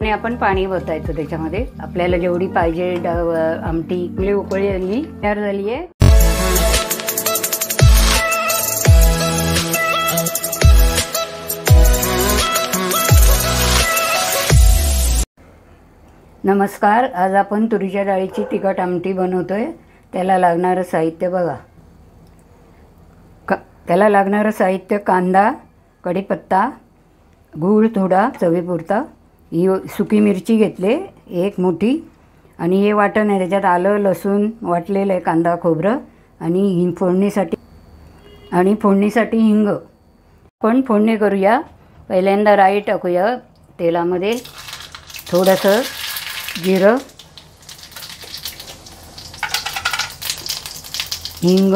आणि आपण पाणी ओतायचं त्याच्यामध्ये आपल्याला जेवढी पाहिजे आमटी उकळी आली तयार झाली आहे। नमस्कार, आज आपण तुरीच्या डाळीची तिखट आमटी बनवतोय। त्याला लागणारं साहित्य बघा। त्याला लागणारं साहित्य कांदा, कढीपत्ता, गूळ थोडा चवीपुरता, ही सुकी मिरची घेतले एक मोठी, आणि हे वाटण आहे त्याच्यात आलं लसूण वाटलेलं आहे, कांदा खोबरं, आणि फोडणीसाठी हिंग। पण फोडणी करूया। पहिल्यांदा राई टाकूया तेलामध्ये, थोडंसं जिरं, हिंग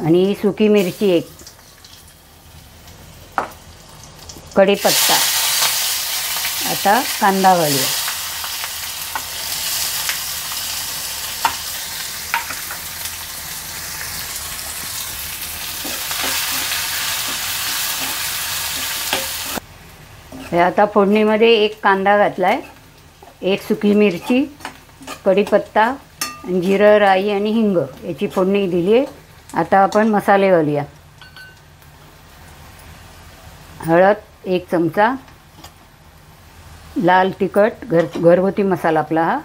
आणि सुकी मिरची एक, कढीपत्ता। आता कांदा घालूया। आता फोडणीमध्ये एक कांदा घातलाय, एक सुकी मिरची, कढीपत्ता, जिरं, राई आणि हिंग याची फोडणी दिली आहे। आता आपण मसाले घालूया। हळद एक चमचा, लाल तिखट घरगुती मसाला आपला हा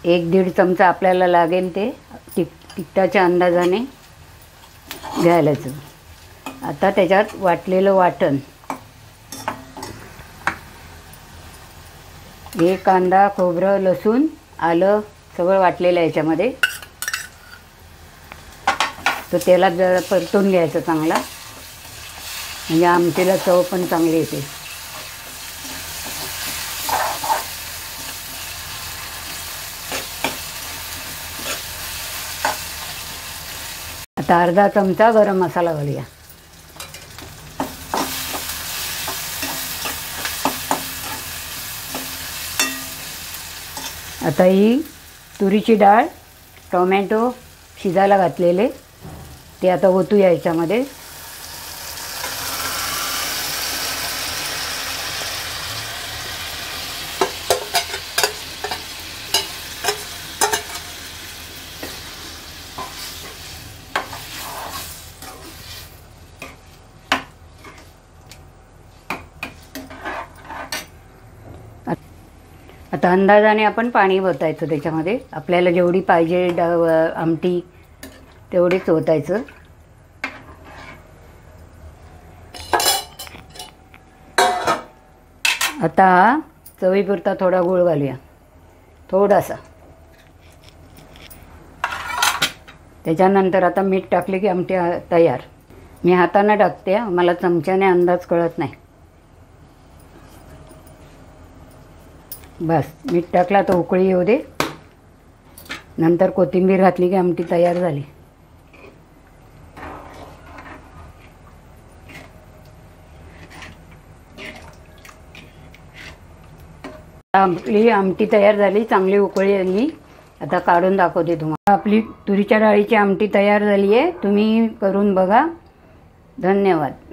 1-1.5 चमचा आपल्याला लागेल ते तिखटाच्या अंदाजाने घालायचं। आता त्याच्यात वाटलेलं वाटण, हे कांदा खोबरं लसूण आलं सगळं वाटलेलं आहे याच्यामध्ये, तो तेलात जरा परतून घ्यायचं चांगला, म्हणजे आमटीला चव पण चांगली येते। आता अर्धा चमचा गरम मसाला घालूया। आता ही तुरीची डाळ, टोमॅटो शिजायला घातलेले ते आता ओतूया याच्यामध्ये। आता अंदाजाने आपण पाणी ओतायचं त्याच्यामध्ये, आपल्याला जेवढी पाहिजे आमटी तेवढीच ओतायचं। आता चवीपुरता थोडा गूळ घालूया, थोडासा। त्याच्यानंतर आता मीठ टाकले की आमटी तयार। मी हाताने टाकते, मला चमच्याने अंदाज कळत नाही। बस मीठ टाकला तर उकळी येऊ दे, नंतर कोथिंबीर घातली की आमटी तयार झाली। आपली आमटी तयार झाली, चांगली उकळी आली। आता काढून दाखवते तुम्हाला। आपली तुरीच्या डाळीची आमटी तयार झाली आहे, तुम्ही करून बघा। धन्यवाद।